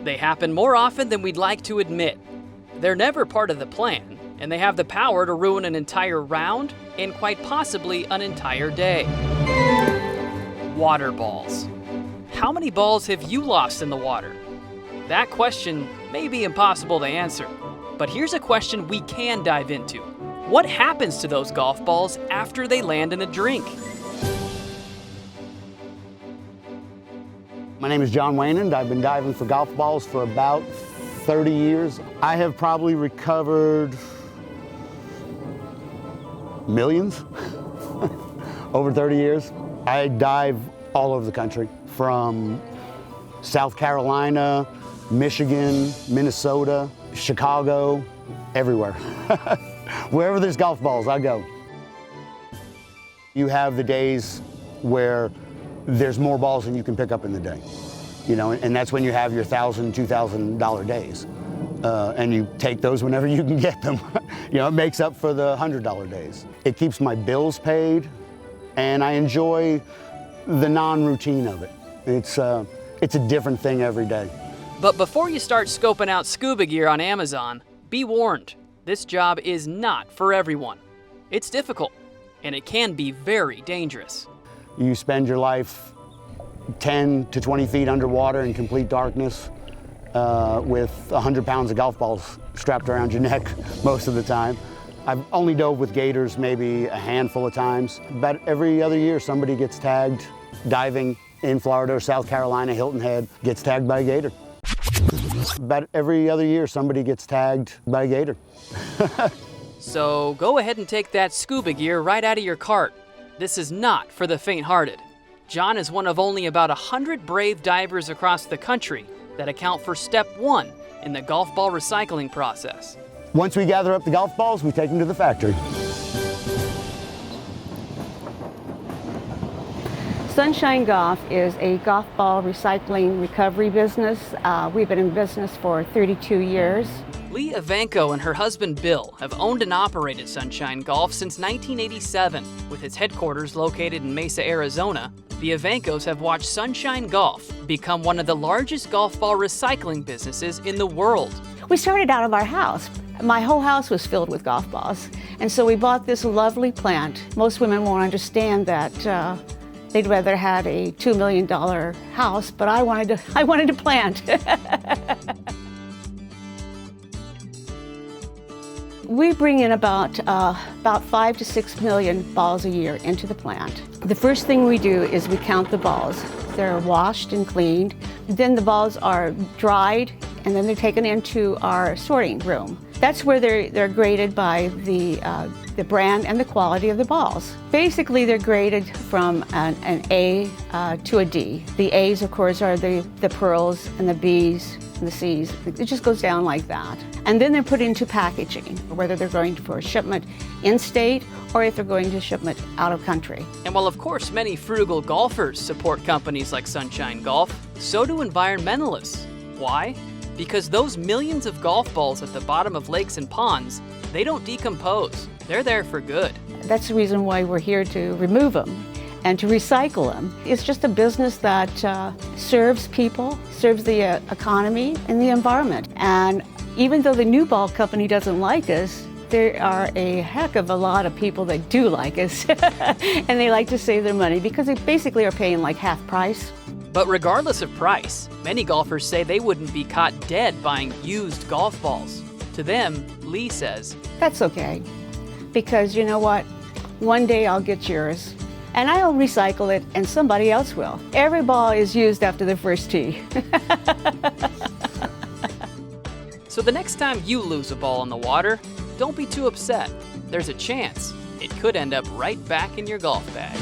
They happen more often than we'd like to admit. They're never part of the plan, and they have the power to ruin an entire round and quite possibly an entire day. Water balls. How many balls have you lost in the water? That question may be impossible to answer, but here's a question we can dive into. What happens to those golf balls after they land in a drink? My name is John Waynand. I've been diving for golf balls for about 30 years. I have probably recovered millions over 30 years. I dive all over the country, from South Carolina, Michigan, Minnesota, Chicago, everywhere. Wherever there's golf balls, I go. You have the days where there's more balls than you can pick up in the day, and that's when you have your $1,000, $2,000 days. And you take those whenever you can get them. It makes up for the $100 days. It keeps my bills paid, and I enjoy the non-routine of it. It's a different thing every day. But before you start scoping out scuba gear on Amazon, be warned, this job is not for everyone. It's difficult, and it can be very dangerous. You spend your life 10 to 20 feet underwater in complete darkness with 100 pounds of golf balls strapped around your neck most of the time. I've only dove with gators maybe a handful of times. About every other year somebody gets tagged diving in Florida or South Carolina, Hilton Head, gets tagged by a gator. About every other year somebody gets tagged by a gator. So go ahead and take that scuba gear right out of your cart. This is not for the faint-hearted. John is one of only about 100 brave divers across the country that account for step 1 in the golf ball recycling process. Once we gather up the golf balls, we take them to the factory. Sunshine Golf is a golf ball recycling recovery business. We've been in business for 32 years. Lee Evanko and her husband Bill have owned and operated Sunshine Golf since 1987. With its headquarters located in Mesa, Arizona, the Evankos have watched Sunshine Golf become one of the largest golf ball recycling businesses in the world. We started out of our house. My whole house was filled with golf balls. And so we bought this lovely plant. Most women won't understand that they'd rather had a $2 million house, but I wanted to plant. We bring in about 5 to 6 million balls a year into the plant. The first thing we do is we count the balls. They're washed and cleaned. Then the balls are dried, and then they're taken into our sorting room. That's where they're graded by the brand and the quality of the balls. Basically, they're graded from an A to a D. The A's, of course, are the pearls, and the B's and the C's. It just goes down like that. And then they're put into packaging, whether they're going for shipment in-state or if they're going to shipment out of country. And while of course many frugal golfers support companies like Sunshine Golf, so do environmentalists. Why? Because those millions of golf balls at the bottom of lakes and ponds, they don't decompose. They're there for good. That's the reason why we're here to remove them and to recycle them. It's just a business that serves people, serves the economy and the environment. And even though the new ball company doesn't like us, there are a heck of a lot of people that do like us. And they like to save their money because they basically are paying like half price. But regardless of price, many golfers say they wouldn't be caught dead buying used golf balls. To them, Lee says, that's okay, because you know what? One day I'll get yours, and I'll recycle it, and somebody else will. Every ball is used after the first tee. So the next time you lose a ball in the water, don't be too upset. There's a chance it could end up right back in your golf bag.